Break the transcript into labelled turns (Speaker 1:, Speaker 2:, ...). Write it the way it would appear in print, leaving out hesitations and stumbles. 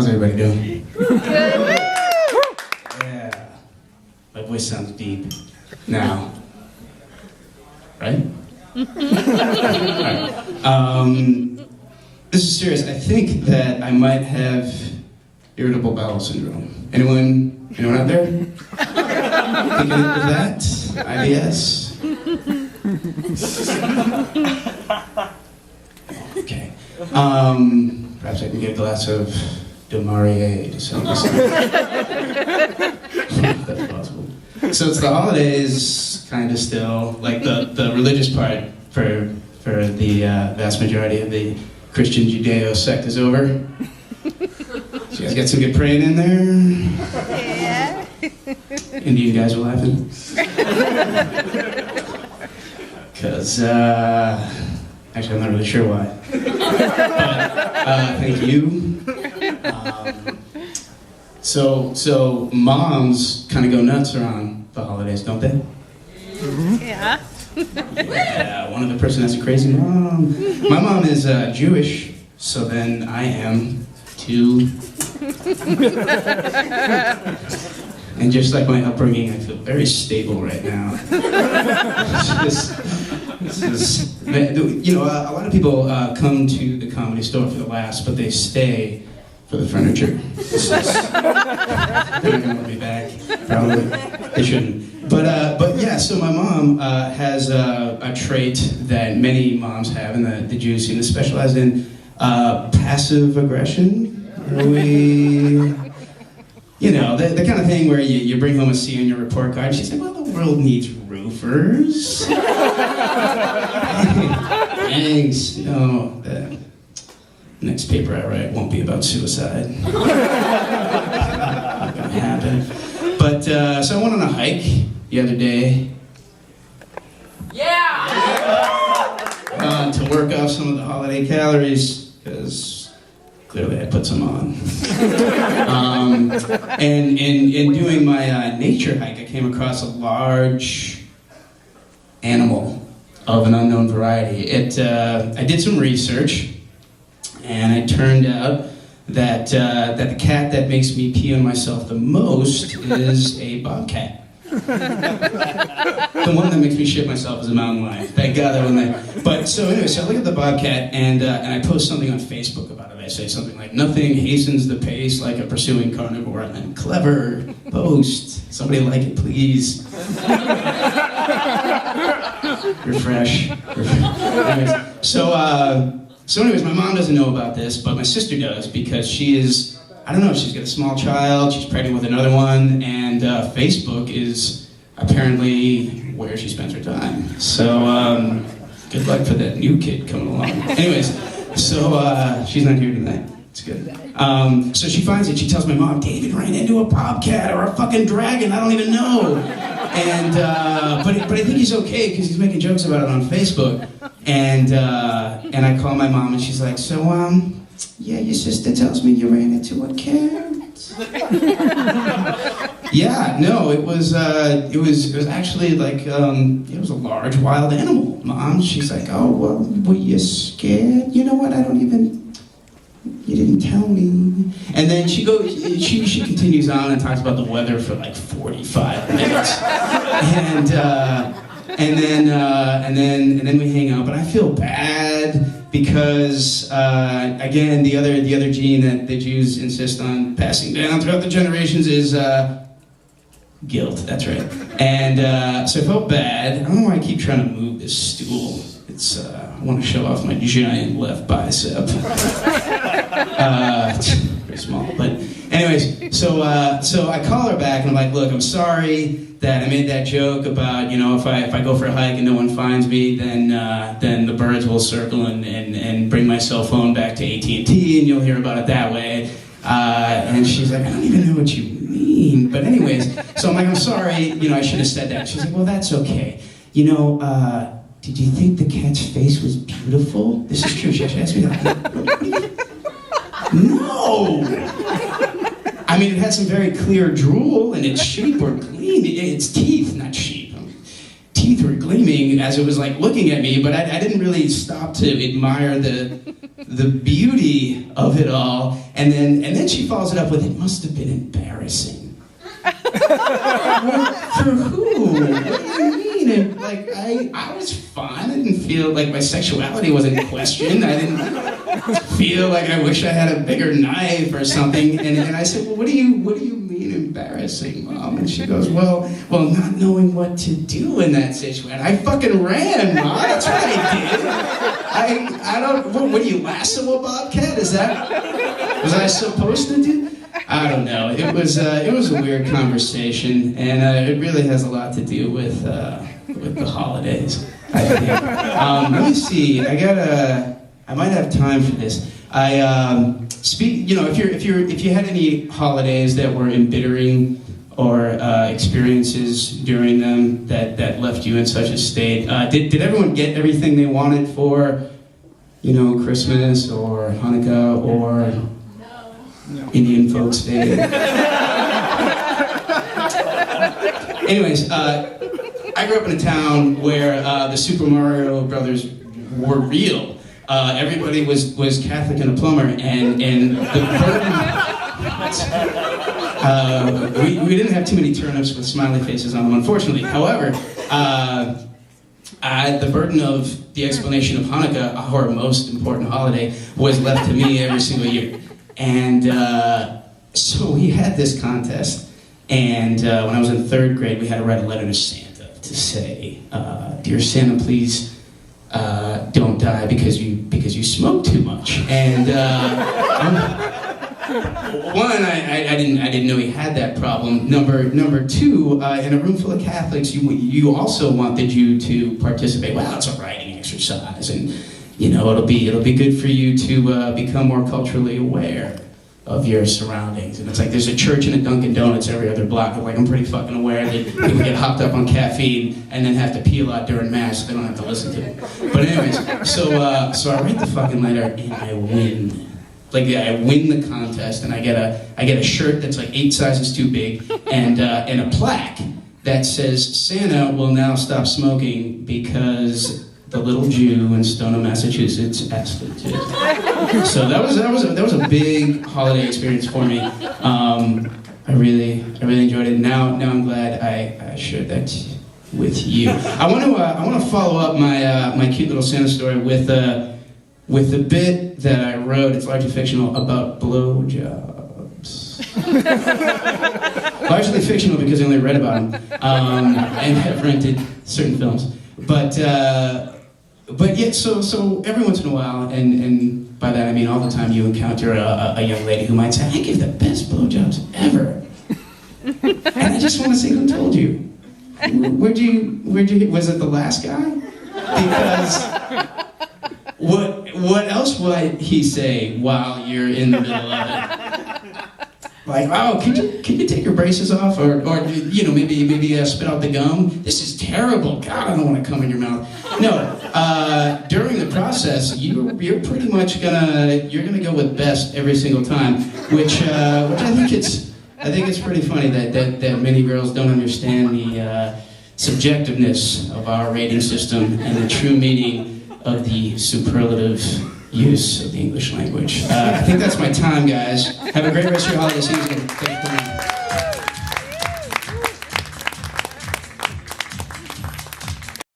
Speaker 1: How's everybody doing?
Speaker 2: Good.
Speaker 1: Yeah. My voice sounds deep now. Right? Alright. This is serious. I think that I might have irritable bowel syndrome. Anyone out there? Thinking of that? IBS? Okay. Perhaps I can get a glass of De Maurier to send this. That's possible. So it's the holidays, kind of still. Like the religious part for the vast majority of the Christian Judeo sect is over. So you guys get some good praying in there?
Speaker 2: Yeah.
Speaker 1: Indian guys are laughing. Because, actually I'm not really sure why. But, thank you. So moms kind of go nuts around the holidays, don't they?
Speaker 2: Yeah.
Speaker 1: Yeah, one other person has a crazy mom. My mom is Jewish, so then I am too. And just like my upbringing, I feel very stable right now. This is, you know, a lot of people come to the Comedy Store for the laughs, but they stay for the furniture. They're not gonna want me back, probably. They shouldn't. But yeah, so my mom has a trait that many moms have in the Jews seem to specialize in, passive aggression. You know, the kind of thing where you bring home a C on your report card, she's like, well, the world needs roofers. Thanks. No, the next paper I write won't be about suicide. Not gonna happen. But, so I went on a hike the other day.
Speaker 2: Yeah!
Speaker 1: To work off some of the holiday calories, because clearly I put some on. And in doing my nature hike, I came across a large animal of an unknown variety. I did some research, and it turned out that the cat that makes me pee on myself the most is a bobcat. The one that makes me shit myself is a mountain lion. Thank God that one there. But so anyway, so I look at the bobcat and I post something on Facebook about it. I say something like, nothing hastens the pace like a pursuing carnivore. And then, clever post. Somebody like it, please. Refresh. Anyways, so anyways, my mom doesn't know about this, but my sister does, because she is, I don't know, she's got a small child, she's pregnant with another one, and Facebook is apparently where she spends her time. So, good luck for that new kid coming along. Anyways, so she's not here tonight. It's good. So she finds it, she tells my mom, David ran into a bobcat or a fucking dragon, I don't even know. And, but I think he's okay, because he's making jokes about it on Facebook. And I call my mom and she's like, so, yeah, your sister tells me you ran into a cat. Yeah, no, it was actually like, it was a large wild animal, Mom. She's like, oh, well, were you scared? You know what, you didn't tell me. And then she continues on and talks about the weather for like 45 minutes. And then we hang out, but I feel bad because again, the other gene that the Jews insist on passing down throughout the generations is guilt. That's right. And so I felt bad. I don't know why I keep trying to move this stool. It's I want to show off my giant left bicep. Very small, but anyways, so I call her back and I'm like, look, I'm sorry that I made that joke about, you know, if I go for a hike and no one finds me, then the birds will circle and bring my cell phone back to AT&T and you'll hear about it that way. And she's like, I don't even know what you mean. But anyways, so I'm like, I'm sorry, you know, I should have said that. She's like, well, that's okay. You know, did you think the cat's face was beautiful? This is true. She actually asked me that. No! I mean, it had some very clear drool, and its sheep were clean. It's teeth, not sheep. teeth were gleaming as it was like looking at me, but I didn't really stop to admire the beauty of it all. And then she follows it up with, "It must have been embarrassing." For who? What do you mean? And, like, I was fine. I didn't feel like my sexuality was in question. I didn't feel like I wish I had a bigger knife or something. And I said, "Well, what do you mean embarrassing, Mom?" And she goes, well, not knowing what to do in that situation. I fucking ran, Mom. That's what I did. I don't. What do you lasso a bobcat? Was I supposed to do? I don't know. It was a weird conversation, and it really has a lot to do with the holidays, I think. Let me see. I might have time for this. If you had any holidays that were embittering or experiences during them that left you in such a state, did everyone get everything they wanted for, Christmas or Hanukkah or Indian Folks Day? Anyways, I grew up in a town where the Super Mario Brothers were real. Everybody was Catholic and a plumber, and the burden. We didn't have too many turnips with smiley faces on them, unfortunately. However, the burden of the explanation of Hanukkah, our most important holiday, was left to me every single year. And so we had this contest, and when I was in 3rd grade, we had to write a letter to Santa to say, "Dear Santa, please don't die because you smoke too much." And one, I didn't know he had that problem. Number two, in a room full of Catholics, you also wanted you to participate. Well, it's a writing exercise, and it'll be good for you to become more culturally aware of your surroundings. And it's like there's a church and a Dunkin' Donuts every other block. I'm like, I'm pretty fucking aware that people get hopped up on caffeine and then have to pee a lot during mass so they don't have to listen to it. But anyways, so I write the fucking letter and I win. Like, I win the contest, and I get a shirt that's like 8 sizes too big, and a plaque that says Santa will now stop smoking because the little Jew in Stoneham, Massachusetts, asked it to. So that was a big holiday experience for me. I really enjoyed it. Now I'm glad I shared that with you. I want to follow up my cute little Santa story with a bit that I wrote. It's largely fictional, about blowjobs. Largely fictional because I only read about them and have rented certain films. But yeah, so every once in a while, and by that I mean all the time, you encounter a young lady who might say, "I give the best blowjobs ever." And I just want to say, who told you? Where'd you, was it the last guy? Because what else would he say while you're in the middle of it? Like, "Oh, could you take your braces off, or maybe spit out the gum? This is terrible. God, I don't want to come in your mouth." No, during the process, you're pretty much gonna go with best every single time, which I think it's pretty funny that many girls don't understand the subjectiveness of our rating system and the true meaning of the superlative use of the English language. I think that's my time, guys. Have a great rest of your holiday season. Thank you.